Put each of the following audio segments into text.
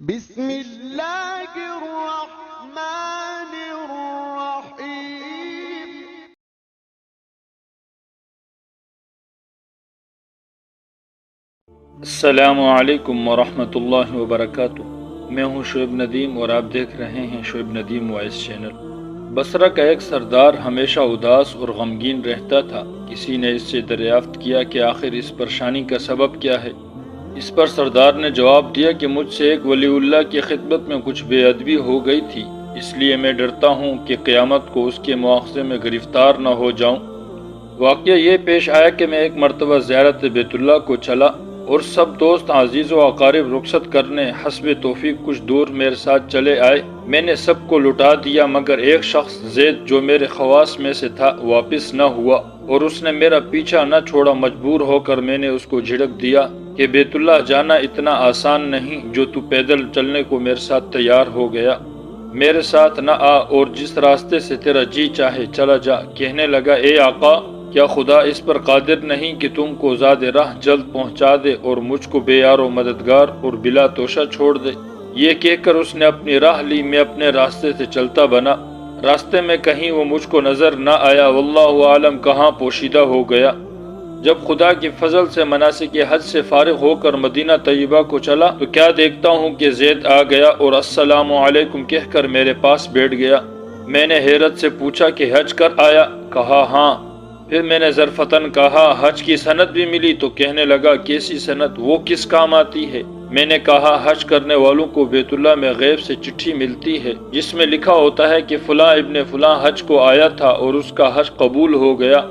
بسم اللہ الرحمن الرحیم۔ السلام علیکم ورحمۃ اللہ وبرکاتہ۔ میں ہوں شعیب ندیم اور آپ دیکھ رہے ہیں شعیب ندیم وائس چینل۔ بصرہ کا ایک سردار ہمیشہ اداس اور غمگین رہتا تھا۔ کسی نے اس سے دریافت کیا کہ آخر اس پریشانی کا سبب کیا ہے۔ اس پر سردار نے جواب دیا کہ مجھ سے ایک ولی اللہ کی خدمت میں کچھ بے ادبی ہو گئی تھی، اس لیے میں ڈرتا ہوں کہ قیامت کو اس کے مواخذے میں گرفتار نہ ہو جاؤں۔ واقعہ یہ پیش آیا کہ میں ایک مرتبہ زیارت بیت اللہ کو چلا اور سب دوست عزیز و اقارب رخصت کرنے حسب توفیق کچھ دور میرے ساتھ چلے آئے۔ میں نے سب کو لٹا دیا مگر ایک شخص زید جو میرے خواص میں سے تھا واپس نہ ہوا اور اس نے میرا پیچھا نہ چھوڑا۔ مجبور ہو کر میں نے اس کو جھڑک دیا کہ بیت اللہ جانا اتنا آسان نہیں جو تو پیدل چلنے کو میرے ساتھ تیار ہو گیا، میرے ساتھ نہ آ اور جس راستے سے تیرا جی چاہے چلا جا۔ کہنے لگا اے آقا، کیا خدا اس پر قادر نہیں کہ تم کو زاد راہ جلد پہنچا دے اور مجھ کو بے یار و مددگار اور بلا توشہ چھوڑ دے؟ یہ کہہ کر اس نے اپنی راہ لی۔ میں اپنے راستے سے چلتا بنا۔ راستے میں کہیں وہ مجھ کو نظر نہ آیا، واللہ عالم کہاں پوشیدہ ہو گیا۔ جب خدا کی فضل سے مناسک حج سے فارغ ہو کر مدینہ طیبہ کو چلا تو کیا دیکھتا ہوں کہ زید آ گیا اور السلام علیکم کہہ کر میرے پاس بیٹھ گیا۔ میں نے حیرت سے پوچھا کہ حج کر آیا؟ کہا ہاں۔ پھر میں نے ظرفتاً کہا حج کی سند بھی ملی؟ تو کہنے لگا کیسی سند؟ وہ کس کام آتی ہے؟ میں نے کہا حج کرنے والوں کو بیت اللہ میں غیب سے چٹھی ملتی ہے جس میں لکھا ہوتا ہے کہ فلاں ابن فلاں حج کو آیا تھا اور اس کا حج قبول ہو گیا۔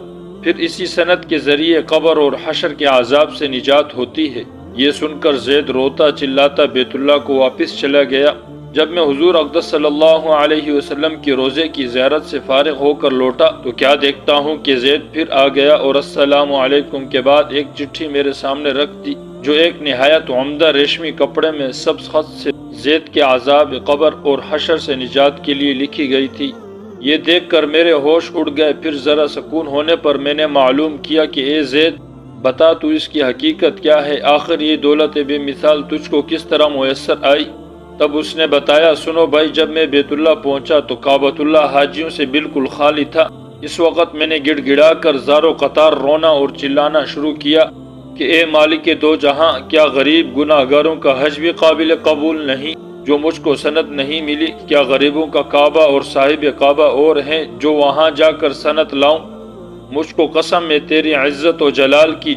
پھر اسی سند کے ذریعے قبر اور حشر کے عذاب سے نجات ہوتی ہے۔ یہ سن کر زید روتا چلاتا بیت اللہ کو واپس چلا گیا۔ جب میں حضور اقدس صلی اللہ علیہ وسلم کی روزے کی زیارت سے فارغ ہو کر لوٹا تو کیا دیکھتا ہوں کہ زید پھر آ گیا اور السلام علیکم کے بعد ایک چٹھی میرے سامنے رکھ دی جو ایک نہایت عمدہ ریشمی کپڑے میں سبز خط سے زید کے عذاب قبر اور حشر سے نجات کے لیے لکھی گئی تھی۔ یہ دیکھ کر میرے ہوش اڑ گئے۔ پھر ذرا سکون ہونے پر میں نے معلوم کیا کہ اے زید، بتا تو اس کی حقیقت کیا ہے؟ آخر یہ دولت بے مثال تجھ کو کس طرح میسر آئی؟ تب اس نے بتایا سنو بھائی، جب میں بیت اللہ پہنچا تو کعبۃ اللہ حاجیوں سے بالکل خالی تھا۔ اس وقت میں نے گڑ گڑا کر زار و قطار رونا اور چلانا شروع کیا کہ اے مالک دو جہاں، کیا غریب گناہ گاروں کا حج بھی قابل قبول نہیں جو مجھ کو سند نہیں ملی؟ کیا غریبوں کا کعبہ اور صاحب کعبہ اور ہیں جو وہاں جا کر سند لاؤں؟ مجھ کو قسم ہے تیری عزت و جلال کی،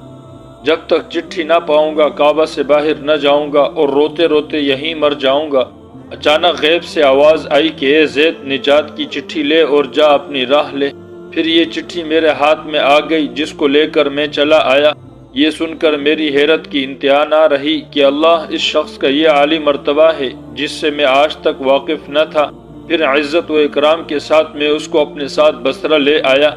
جب تک چٹھی نہ پاؤں گا کعبہ سے باہر نہ جاؤں گا اور روتے روتے یہیں مر جاؤں گا۔ اچانک غیب سے آواز آئی کہ اے زید، نجات کی چٹھی لے اور جا اپنی راہ لے۔ پھر یہ چٹھی میرے ہاتھ میں آ گئی جس کو لے کر میں چلا آیا۔ یہ سن کر میری حیرت کی انتہا نہ رہی کہ اللہ، اس شخص کا یہ عالی مرتبہ ہے جس سے میں آج تک واقف نہ تھا۔ پھر عزت و اکرام کے ساتھ میں اس کو اپنے ساتھ بصرہ لے آیا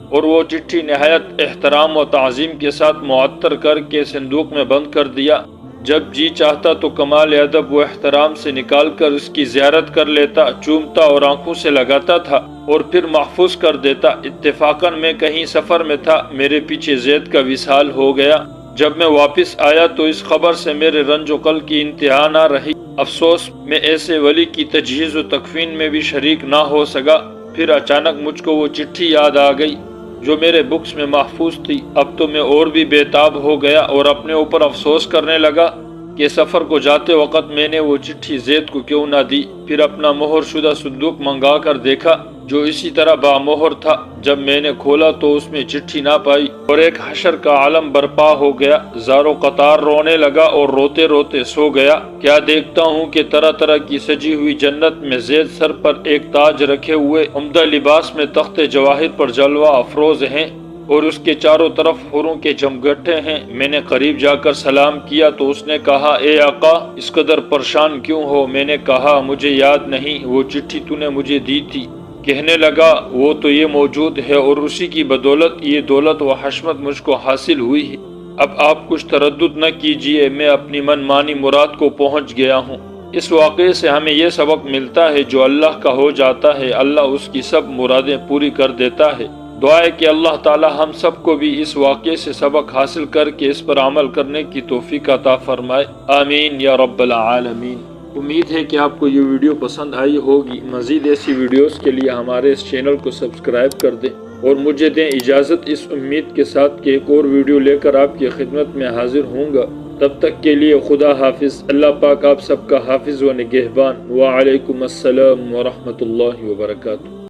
اور وہ چٹھی نہایت احترام و تعظیم کے ساتھ معطر کر کے صندوق میں بند کر دیا۔ جب جی چاہتا تو کمال ادب و احترام سے نکال کر اس کی زیارت کر لیتا، چومتا اور آنکھوں سے لگاتا تھا اور پھر محفوظ کر دیتا۔ اتفاقاً میں کہیں سفر میں تھا، میرے پیچھے زید کا وصال ہو گیا۔ جب میں واپس آیا تو اس خبر سے میرے رنج و قل کی انتہا نہ رہی۔ افسوس، میں ایسے ولی کی تجہیز و تکفین میں بھی شریک نہ ہو سکا۔ پھر اچانک مجھ کو وہ چٹھی یاد آ گئی جو میرے بکس میں محفوظ تھی۔ اب تو میں اور بھی بےتاب ہو گیا اور اپنے اوپر افسوس کرنے لگا کہ سفر کو جاتے وقت میں نے وہ چٹھی زید کو کیوں نہ دی۔ پھر اپنا مہر شدہ صندوق منگا کر دیکھا جو اسی طرح بامہر تھا۔ جب میں نے کھولا تو اس میں چٹھی نہ پائی اور ایک حشر کا عالم برپا ہو گیا۔ زار و قطار رونے لگا اور روتے روتے سو گیا۔ کیا دیکھتا ہوں کہ طرح طرح کی سجی ہوئی جنت میں زید سر پر ایک تاج رکھے ہوئے عمدہ لباس میں تخت جواہر پر جلوہ افروز ہیں اور اس کے چاروں طرف حوروں کے جمگٹھے ہیں۔ میں نے قریب جا کر سلام کیا تو اس نے کہا اے آقا، اس قدر پریشان کیوں ہو؟ میں نے کہا مجھے یاد نہیں، وہ چٹھی تو نے مجھے دی تھی۔ کہنے لگا وہ تو یہ موجود ہے اور اسی کی بدولت یہ دولت و حشمت مجھ کو حاصل ہوئی ہے۔ اب آپ کچھ تردد نہ کیجئے، میں اپنی من مانی مراد کو پہنچ گیا ہوں۔ اس واقعے سے ہمیں یہ سبق ملتا ہے جو اللہ کا ہو جاتا ہے اللہ اس کی سب مرادیں پوری کر دیتا ہے۔ دعا ہے کہ اللہ تعالی ہم سب کو بھی اس واقعے سے سبق حاصل کر کے اس پر عمل کرنے کی توفیق عطا فرمائے، آمین یا رب العالمین۔ امید ہے کہ آپ کو یہ ویڈیو پسند آئی ہوگی۔ مزید ایسی ویڈیوز کے لیے ہمارے اس چینل کو سبسکرائب کر دیں اور مجھے دیں اجازت اس امید کے ساتھ کہ ایک اور ویڈیو لے کر آپ کی خدمت میں حاضر ہوں گا۔ تب تک کے لیے خدا حافظ۔ اللہ پاک آپ سب کا حافظ و نگہبان۔ وعلیکم السلام ورحمۃ اللہ وبرکاتہ۔